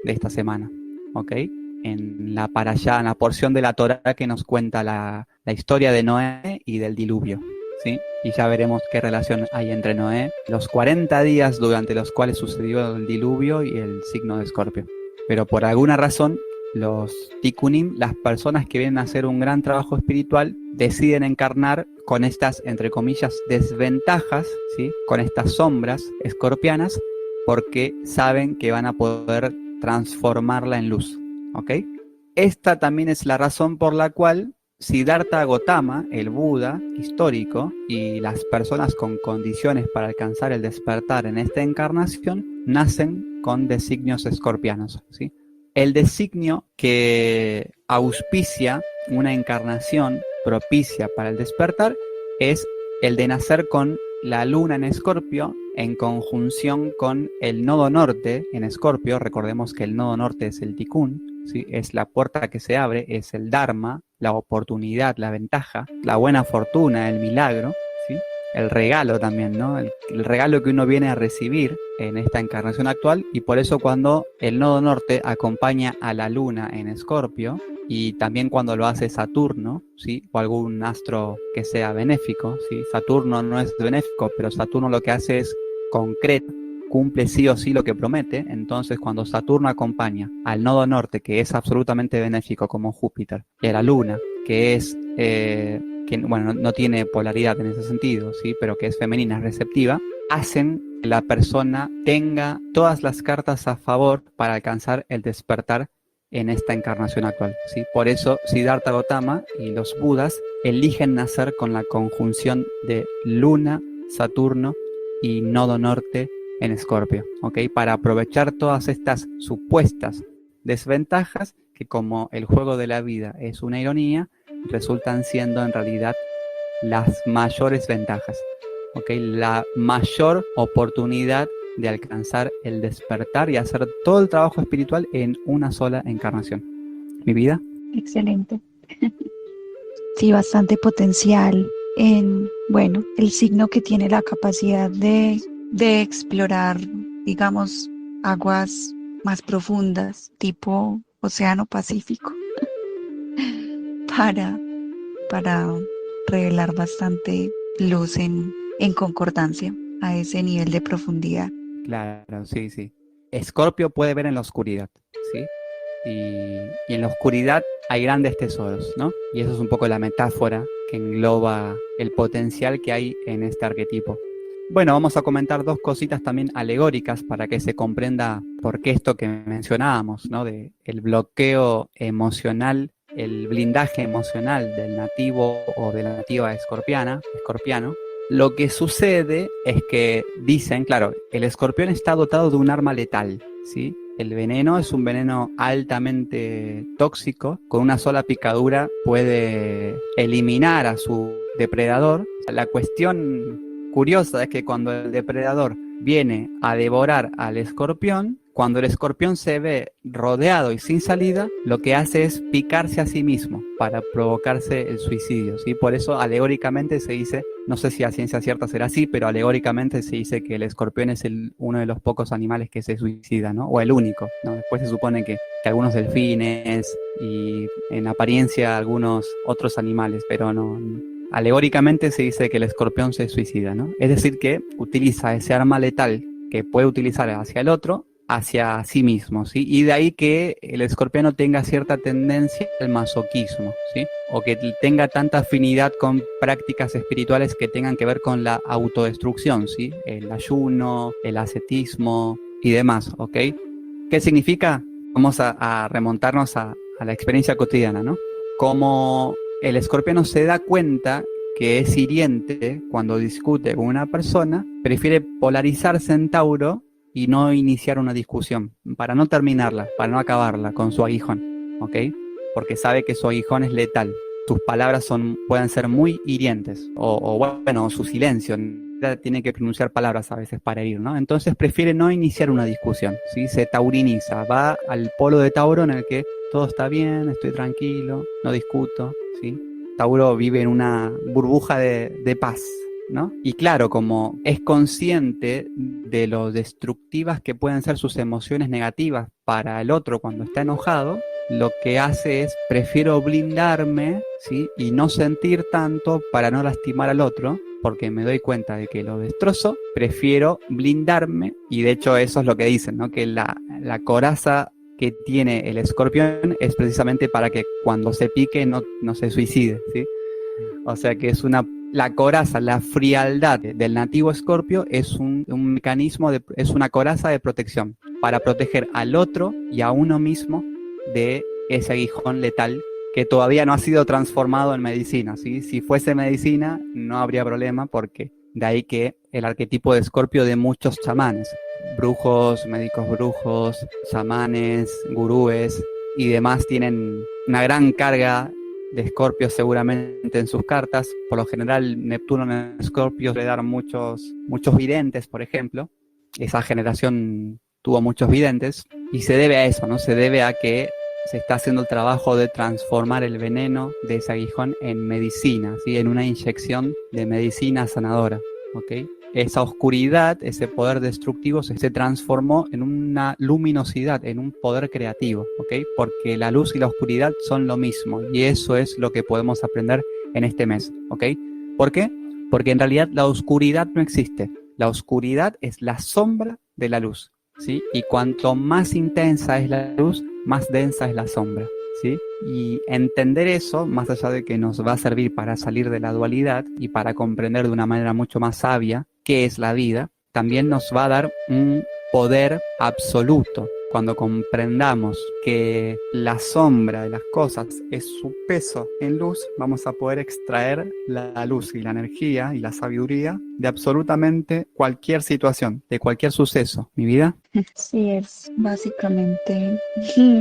de esta semana, ¿ok? En la parashá, en la porción de la Torá que nos cuenta la historia de Noé y del diluvio, ¿sí? Y ya veremos qué relación hay entre Noé, los 40 días durante los cuales sucedió el diluvio y el signo de Escorpio. Pero por alguna razón, los tikkunim, las personas que vienen a hacer un gran trabajo espiritual, deciden encarnar con estas, entre comillas, desventajas, ¿sí? Con estas sombras escorpianas, porque saben que van a poder transformarla en luz, ¿ok? Esta también es la razón por la cual Siddhartha Gautama, el Buda histórico, y las personas con condiciones para alcanzar el despertar en esta encarnación, nacen con designios escorpianos, ¿sí? El designio que auspicia una encarnación propicia para el despertar es el de nacer con la luna en Escorpio en conjunción con el nodo norte en Escorpio. Recordemos que el nodo norte es el Tikkun, ¿sí? Es la puerta que se abre, es el Dharma, la oportunidad, la ventaja, la buena fortuna, el milagro, ¿sí? El regalo también, ¿no? El regalo que uno viene a recibir en esta encarnación actual, y por eso cuando el nodo norte acompaña a la luna en Escorpio, y también cuando lo hace Saturno, ¿sí? O algún astro que sea benéfico, ¿sí? Saturno no es benéfico, pero Saturno lo que hace es concreto, cumple sí o sí lo que promete. Entonces cuando Saturno acompaña al nodo norte, que es absolutamente benéfico como Júpiter, y a la luna, que es... que bueno, no tiene polaridad en ese sentido, ¿sí? Pero que es femenina, es receptiva, hacen que la persona tenga todas las cartas a favor para alcanzar el despertar en esta encarnación actual, ¿sí? Por eso Siddhartha Gautama y los Budas eligen nacer con la conjunción de Luna, Saturno y Nodo Norte en Escorpio, ¿ok? Para aprovechar todas estas supuestas desventajas que, como el juego de la vida es una ironía, resultan siendo en realidad las mayores ventajas, ¿ok? La mayor oportunidad de alcanzar el despertar y hacer todo el trabajo espiritual en una sola encarnación. ¿Mi vida? Excelente. Sí, bastante potencial en, bueno, el signo que tiene la capacidad de explorar, digamos, aguas más profundas, tipo Océano Pacífico, para, para revelar bastante luz en concordancia a ese nivel de profundidad. Claro, sí, sí. Escorpio puede ver en la oscuridad, ¿sí? Y en la oscuridad hay grandes tesoros, ¿no? Y eso es un poco la metáfora que engloba el potencial que hay en este arquetipo. Bueno, vamos a comentar dos cositas también alegóricas para que se comprenda por qué esto que mencionábamos, ¿no? De el bloqueo emocional, el blindaje emocional del nativo o de la nativa escorpiano. Lo que sucede es que dicen, claro, el escorpión está dotado de un arma letal, ¿sí? El veneno es un veneno altamente tóxico, con una sola picadura puede eliminar a su depredador. La cuestión curiosa es que cuando el depredador viene a devorar al escorpión, cuando el escorpión se ve rodeado y sin salida, lo que hace es picarse a sí mismo para provocarse el suicidio, ¿sí? Por eso alegóricamente se dice, no sé si a ciencia cierta será así, pero alegóricamente se dice que el escorpión es uno de los pocos animales que se suicida, ¿no? O el único, ¿no? Después se supone que algunos delfines y en apariencia algunos otros animales, pero no. Alegóricamente se dice que el escorpión se suicida, ¿no? Es decir, que utiliza ese arma letal que puede utilizar hacia el otro, hacia sí mismo, ¿sí? Y de ahí que el escorpiano tenga cierta tendencia al masoquismo, ¿sí? O que tenga tanta afinidad con prácticas espirituales que tengan que ver con la autodestrucción, ¿sí? El ayuno, el ascetismo y demás, ¿ok? ¿Qué significa? Vamos a remontarnos a la experiencia cotidiana, ¿no? Como el escorpiano se da cuenta que es hiriente cuando discute con una persona, prefiere polarizarse en Tauro y no iniciar una discusión, para no terminarla, para no acabarla con su aguijón, ¿ok? Porque sabe que su aguijón es letal. Tus palabras pueden ser muy hirientes, o bueno, su silencio, tiene que pronunciar palabras a veces para herir, ¿no? Entonces prefiere no iniciar una discusión, ¿sí? Se tauriniza, va al polo de Tauro en el que todo está bien, estoy tranquilo, no discuto, ¿sí? Tauro vive en una burbuja de paz, ¿no? Y claro, como es consciente de lo destructivas que pueden ser sus emociones negativas para el otro cuando está enojado, lo que hace es prefiero blindarme, ¿sí? Y no sentir tanto para no lastimar al otro, porque me doy cuenta de que lo destrozo, prefiero blindarme, y de hecho eso es lo que dicen, ¿no? Que la coraza que tiene el escorpión es precisamente para que cuando se pique no se suicide, ¿sí? O sea que la coraza, la frialdad del nativo escorpio es un mecanismo, es una coraza de protección para proteger al otro y a uno mismo de ese aguijón letal que todavía no ha sido transformado en medicina, ¿sí? Si fuese medicina no habría problema, porque de ahí que el arquetipo de escorpio de muchos chamanes, brujos, médicos brujos, chamanes, gurúes y demás tienen una gran carga de Escorpio seguramente en sus cartas. Por lo general, Neptuno en Escorpio suele dar muchos videntes, por ejemplo. Esa generación tuvo muchos videntes y se debe a eso, ¿no? Se debe a que se está haciendo el trabajo de transformar el veneno de ese aguijón en medicina, ¿sí? En una inyección de medicina sanadora, ¿ok? Esa oscuridad, ese poder destructivo se transformó en una luminosidad, en un poder creativo, ¿ok? Porque la luz y la oscuridad son lo mismo y eso es lo que podemos aprender en este mes, ¿ok? ¿Por qué? Porque en realidad la oscuridad no existe. La oscuridad es la sombra de la luz, ¿sí? Y cuanto más intensa es la luz, más densa es la sombra, ¿sí? Y entender eso, más allá de que nos va a servir para salir de la dualidad y para comprender de una manera mucho más sabia qué es la vida, también nos va a dar un poder absoluto. Cuando comprendamos que la sombra de las cosas es su peso en luz, vamos a poder extraer la luz y la energía y la sabiduría de absolutamente cualquier situación, de cualquier suceso. ¿Mi vida? Sí, es básicamente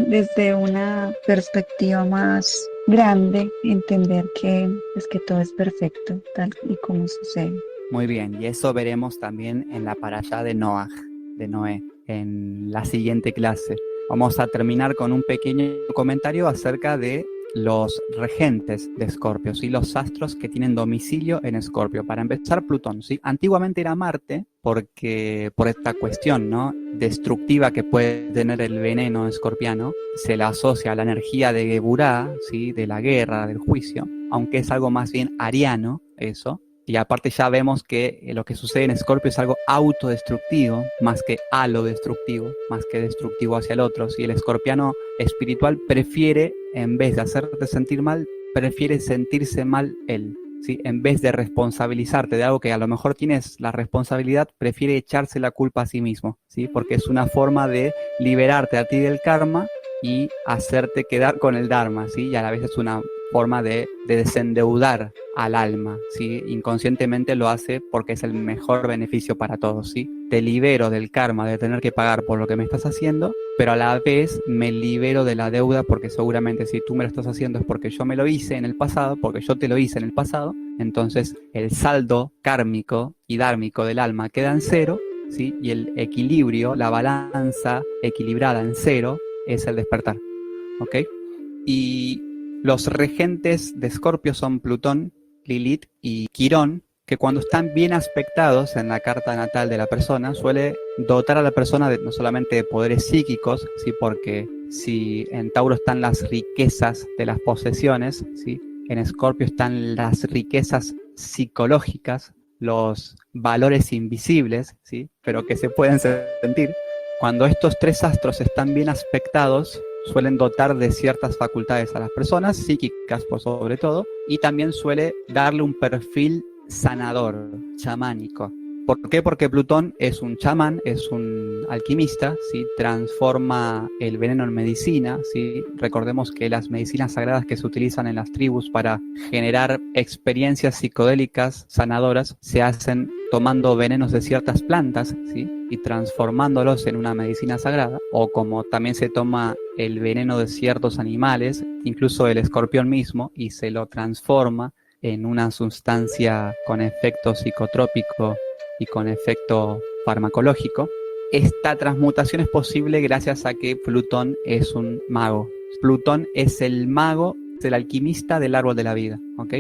desde una perspectiva más grande entender que es que todo es perfecto tal y como sucede. Muy bien, y eso veremos también en la parashá de Noaj, de Noé, en la siguiente clase. Vamos a terminar con un pequeño comentario acerca de los regentes de Escorpio, ¿sí? Los astros que tienen domicilio en Escorpio. Para empezar, Plutón, ¿sí? Antiguamente era Marte, porque por esta cuestión, ¿no?, destructiva que puede tener el veneno escorpiano, se le asocia a la energía de Geburá, ¿sí?, de la guerra, del juicio, aunque es algo más bien ariano, eso. Y aparte ya vemos que lo que sucede en Escorpio es algo autodestructivo, más que alodestructivo, más que destructivo hacia el otro. Si el escorpiano espiritual prefiere, en vez de hacerte sentir mal, prefiere sentirse mal él, ¿sí? En vez de responsabilizarte de algo que a lo mejor tienes la responsabilidad, prefiere echarse la culpa a sí mismo, ¿sí? Porque es una forma de liberarte a ti del karma y hacerte quedar con el dharma, ¿sí? Y a la vez es una forma de desendeudar al alma, ¿sí? Inconscientemente lo hace porque es el mejor beneficio para todos, ¿sí? Te libero del karma de tener que pagar por lo que me estás haciendo, pero a la vez me libero de la deuda porque seguramente si tú me lo estás haciendo es porque yo me lo hice en el pasado, porque yo te lo hice en el pasado, entonces el saldo kármico y dármico del alma queda en cero, ¿sí? Y el equilibrio, la balanza equilibrada en cero es el despertar, ¿ok? Y los regentes de Escorpio son Plutón, Lilith y Quirón, que cuando están bien aspectados en la carta natal de la persona, suele dotar a la persona de, no solamente de poderes psíquicos, ¿sí? Porque si en Tauro están las riquezas de las posesiones, ¿sí?, en Escorpio están las riquezas psicológicas, los valores invisibles, ¿sí?, pero que se pueden sentir. Cuando estos tres astros están bien aspectados, suelen dotar de ciertas facultades a las personas, psíquicas por sobre todo, y también suele darle un perfil sanador, chamánico. ¿Por qué? Porque Plutón es un chamán, es un alquimista, ¿sí? Transforma el veneno en medicina, ¿sí? Recordemos que las medicinas sagradas que se utilizan en las tribus para generar experiencias psicodélicas sanadoras se hacen tomando venenos de ciertas plantas, ¿sí?, y transformándolos en una medicina sagrada, o como también se toma el veneno de ciertos animales, incluso el escorpión mismo, y se lo transforma en una sustancia con efecto psicotrópico y con efecto farmacológico. Esta transmutación es posible gracias a que Plutón es un mago. Plutón es el mago, es el alquimista del árbol de la vida, ¿ok?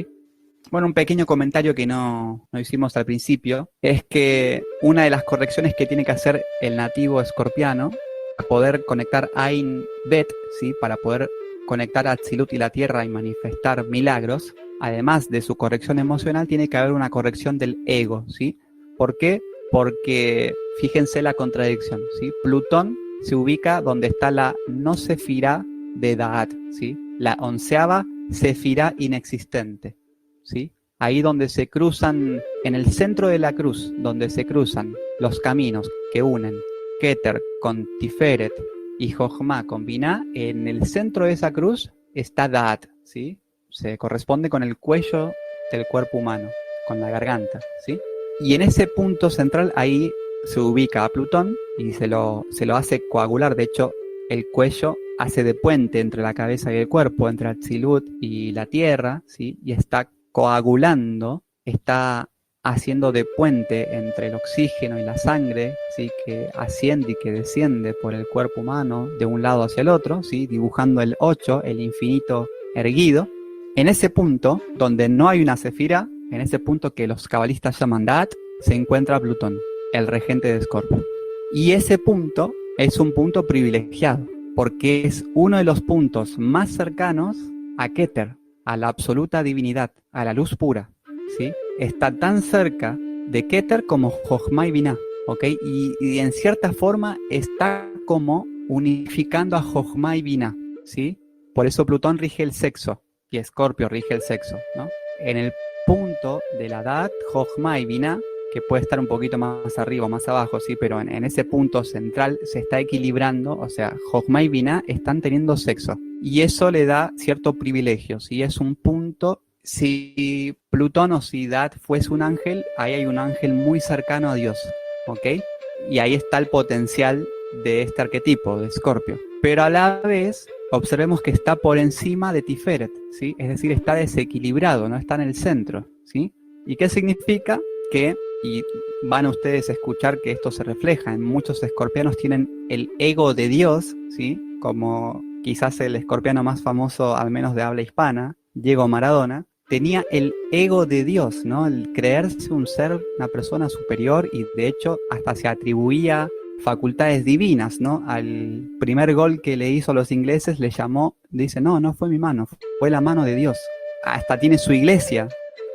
Bueno, un pequeño comentario que no hicimos al principio es que una de las correcciones que tiene que hacer el nativo escorpiano para poder conectar Ain Bet, ¿sí?, para poder conectar a Atzilut y la Tierra y manifestar milagros, además de su corrección emocional, tiene que haber una corrección del ego, ¿sí? ¿Por qué? Porque fíjense la contradicción, ¿sí? Plutón se ubica donde está la no sefirá de Da'at, ¿sí?, la 11ª sefirá inexistente, ¿sí? Ahí donde se cruzan, en el centro de la cruz, donde se cruzan los caminos que unen Keter con Tiferet y Jochma con Binah, en el centro de esa cruz está Da'at, ¿sí? Se corresponde con el cuello del cuerpo humano, con la garganta, ¿sí? Y en ese punto central, ahí se ubica a Plutón y se lo hace coagular. De hecho, el cuello hace de puente entre la cabeza y el cuerpo, entre Atzilut y la Tierra, ¿sí? Y está coagulando, está haciendo de puente entre el oxígeno y la sangre, ¿sí? Que asciende y que desciende por el cuerpo humano de un lado hacia el otro, ¿sí? Dibujando el 8, el infinito erguido. En ese punto, donde no hay una cefira, en ese punto que los cabalistas llaman Dat, se encuentra Plutón, el regente de Escorpio. Y ese punto es un punto privilegiado, porque es uno de los puntos más cercanos a Keter, a la absoluta divinidad, a la luz pura, ¿sí? Está tan cerca de Keter como Jochma y Binah, ¿ok? Y en cierta forma está como unificando a Jochma y Binah, ¿sí? Por eso Plutón rige el sexo y Escorpio rige el sexo, ¿no? En el punto de la edad, Jochma y Binah, que puede estar un poquito más arriba o más abajo, sí, pero en ese punto central se está equilibrando, o sea, Jochma y Binah están teniendo sexo. Y eso le da cierto privilegio, ¿sí? Es un punto, si Plutón o si Dat fuese un ángel, ahí hay un ángel muy cercano a Dios, ¿ok? Y ahí está el potencial de este arquetipo, de Escorpio. Pero a la vez, observemos que está por encima de Tiferet, ¿sí? Es decir, está desequilibrado, no está en el centro, ¿sí? ¿Y qué significa? Que, y van ustedes a escuchar que esto se refleja en muchos escorpianos, tienen el ego de Dios, ¿sí? Como quizás el escorpiano más famoso, al menos de habla hispana, Diego Maradona, tenía el ego de Dios, ¿no? El creerse un ser, una persona superior, y de hecho hasta se atribuía facultades divinas, ¿no? Al primer gol que le hizo a los ingleses le llamó, dice, no fue mi mano, fue la mano de Dios. Hasta tiene su iglesia.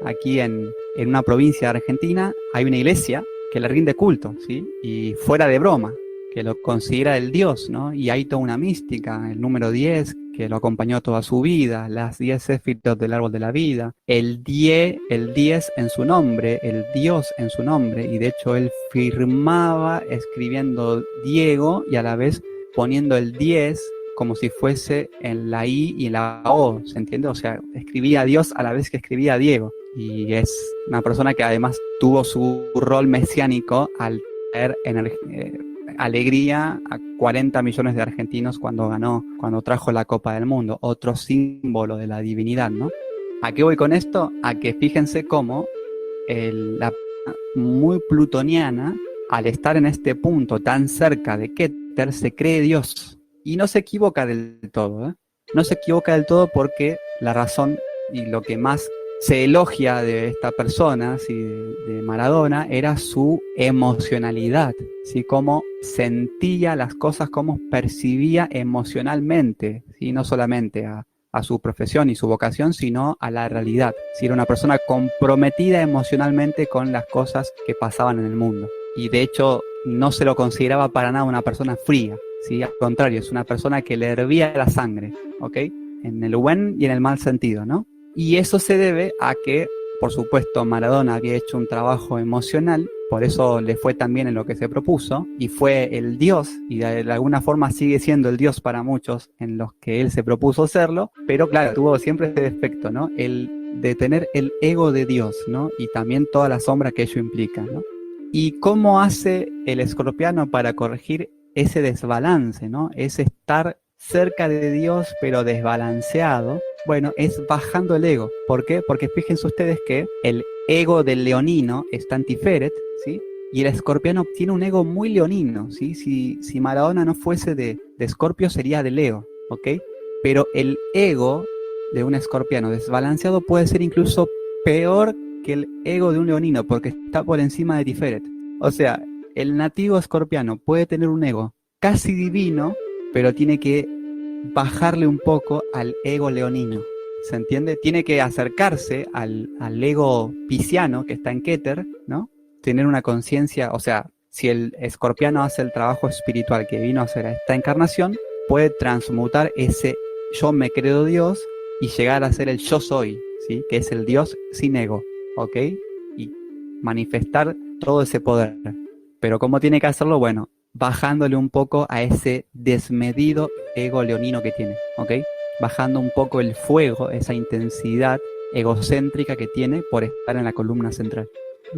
Aquí en una provincia de Argentina hay una iglesia que le rinde culto, ¿sí? Y fuera de broma, que lo considera el Dios, ¿no? Y hay toda una mística, el número 10, que lo acompañó toda su vida, las 10 séfiros del árbol de la vida, el 10 en su nombre, el Dios en su nombre, y de hecho él firmaba escribiendo Diego y a la vez poniendo el 10 como si fuese en la I y en la O, ¿se entiende? O sea, escribía a Dios a la vez que escribía a Diego. Y es una persona que además tuvo su rol mesiánico al traer alegría a 40 millones de argentinos cuando trajo la Copa del Mundo, otro símbolo de la divinidad, ¿no? ¿A qué voy con esto? A que fíjense cómo la muy plutoniana, al estar en este punto tan cerca de Keter, se cree Dios. Y no se equivoca del todo, ¿eh? No se equivoca del todo porque la razón y lo que más se elogia de esta persona, ¿sí? de Maradona, era su emocionalidad, ¿sí? Cómo sentía las cosas, cómo percibía emocionalmente, ¿sí? No solamente a su profesión y su vocación, sino a la realidad. ¿Sí? Era una persona comprometida emocionalmente con las cosas que pasaban en el mundo. Y de hecho no se lo consideraba para nada una persona fría, ¿sí? Al contrario, es una persona que le hervía la sangre, ¿ok? En el buen y en el mal sentido, ¿no? Y eso se debe a que, por supuesto, Maradona había hecho un trabajo emocional, por eso le fue tan bien en lo que se propuso, y fue el Dios, y de alguna forma sigue siendo el Dios para muchos en los que él se propuso serlo, pero claro, tuvo siempre ese defecto, ¿no? El de tener el ego de Dios, ¿no? Y también toda la sombra que ello implica, ¿no? ¿Y cómo hace el escorpiano para corregir ese desbalance, ¿no? Ese estar cerca de Dios pero desbalanceado? Bueno, es bajando el ego. ¿Por qué? Porque fíjense ustedes que el ego del leonino está en Tiferet, ¿sí? Y el escorpiano tiene un ego muy leonino, ¿sí? Si Maradona no fuese de Escorpio sería de Leo, ¿ok? Pero el ego de un escorpiano desbalanceado puede ser incluso peor que el ego de un leonino porque está por encima de Tiferet. O sea, el nativo escorpiano puede tener un ego casi divino, pero tiene que bajarle un poco al ego leonino, ¿se entiende? Tiene que acercarse al ego pisciano que está en Keter, ¿no? Tener una conciencia, o sea, si el escorpiano hace el trabajo espiritual que vino a hacer a esta encarnación, puede transmutar ese yo me creo Dios y llegar a ser el yo soy, ¿sí? Que es el Dios sin ego, ¿ok? Y manifestar todo ese poder. Pero ¿cómo tiene que hacerlo? Bueno, bajándole un poco a ese desmedido ego leonino que tiene, ¿ok? Bajando un poco el fuego, esa intensidad egocéntrica que tiene por estar en la columna central.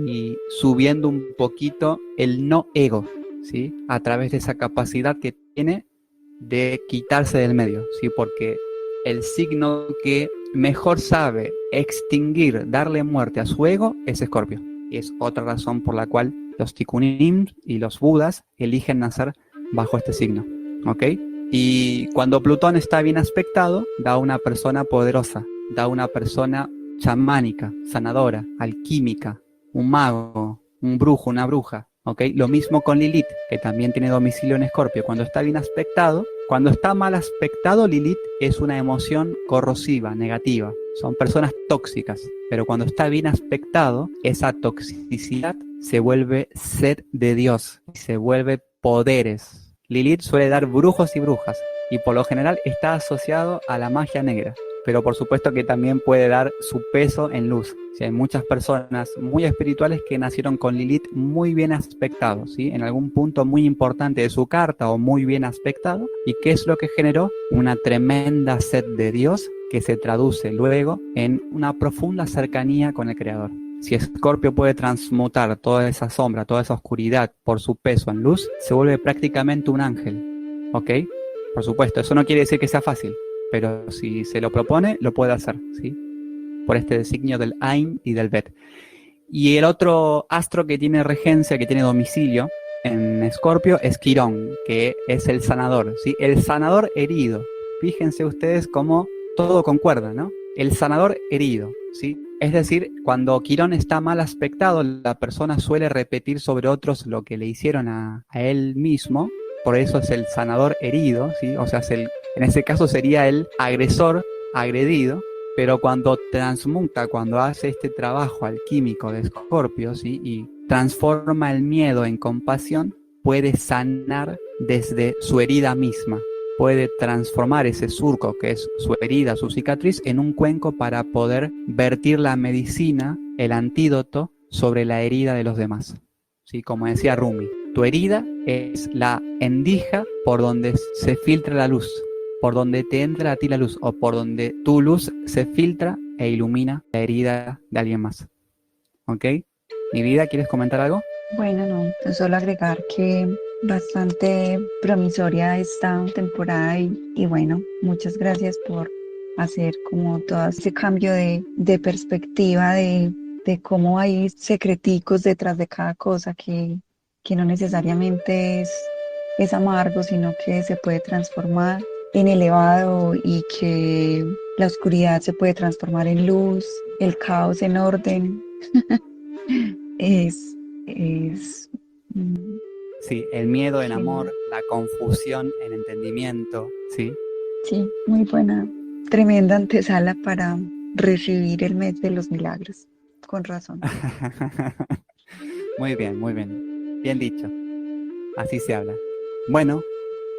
y subiendo un poquito el no ego, ¿sí? A través de esa capacidad que tiene de quitarse del medio, ¿sí? Porque el signo que mejor sabe extinguir, darle muerte a su ego es Escorpio. Y es otra razón por la cual los tikkunim y los budas eligen nacer bajo este signo, ¿ok? Y cuando Plutón está bien aspectado, da una persona poderosa, da una persona chamánica, sanadora, alquímica, un mago, un brujo, una bruja, ¿ok? Lo mismo con Lilith, que también tiene domicilio en Escorpio. Cuando está bien aspectado, cuando está mal aspectado, Lilith es una emoción corrosiva, negativa. Son personas tóxicas, pero cuando está bien aspectado, esa toxicidad se vuelve sed de Dios, se vuelve poderes. Lilith suele dar brujos y brujas, y por lo general está asociado a la magia negra, pero por supuesto que también puede dar su peso en luz. ¿Sí? Hay muchas personas muy espirituales que nacieron con Lilith muy bien aspectados, ¿sí? En algún punto muy importante de su carta o muy bien aspectado. ¿Y qué es lo que generó? Una tremenda sed de Dios que se traduce luego en una profunda cercanía con el Creador. Si Escorpio puede transmutar toda esa sombra, toda esa oscuridad por su peso en luz, se vuelve prácticamente un ángel, ¿ok? Por supuesto, eso no quiere decir que sea fácil, pero si se lo propone, lo puede hacer, ¿sí? Por este designio del Ain y del Bet. Y el otro astro que tiene regencia, que tiene domicilio en Escorpio, es Quirón, que es el sanador, ¿sí? El sanador herido. Fíjense ustedes cómo todo concuerda, ¿no? El sanador herido, ¿sí? Es decir, cuando Quirón está mal aspectado, la persona suele repetir sobre otros lo que le hicieron a él mismo, por eso es el sanador herido, ¿sí? O sea, en ese caso sería el agresor agredido, pero cuando transmuta, cuando hace este trabajo alquímico de Escorpio, ¿sí? Y transforma el miedo en compasión, puede sanar desde su herida misma. Puede transformar ese surco que es su herida, su cicatriz, en un cuenco para poder vertir la medicina, el antídoto, sobre la herida de los demás. ¿Sí? Como decía Rumi, tu herida es la endija por donde se filtra la luz, por donde te entra a ti la luz, o por donde tu luz se filtra e ilumina la herida de alguien más. ¿Ok? Mi vida, ¿quieres comentar algo? Bueno, no, solo agregar que bastante promisoria esta temporada y bueno, muchas gracias por hacer como todo ese cambio de perspectiva de cómo hay secreticos detrás de cada cosa que no necesariamente es amargo, sino que se puede transformar en elevado y que la oscuridad se puede transformar en luz, el caos en orden. Es, es, mm, Sí, el miedo en genial. amor, la confusión en entendimiento, ¿sí? Sí, muy buena, tremenda antesala para recibir el mes de los milagros. Con razón. Muy bien, muy bien. Bien dicho. Así se habla. Bueno,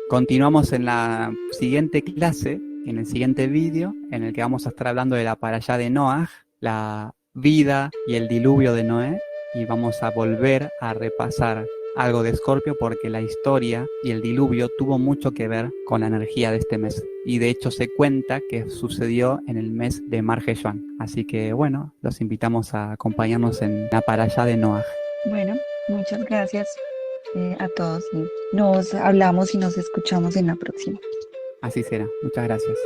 continuamos en la siguiente clase, en el siguiente vídeo, en el que vamos a estar hablando de la parashá de Noaj, la vida y el diluvio de Noé, y vamos a volver a repasar algo de Escorpio porque la historia y el diluvio tuvo mucho que ver con la energía de este mes. Y de hecho se cuenta que sucedió en el mes de Mar Heshvan. Así que bueno, los invitamos a acompañarnos en la parashá de Noaj. Bueno, muchas gracias a todos y nos hablamos y nos escuchamos en la próxima. Así será. Muchas gracias.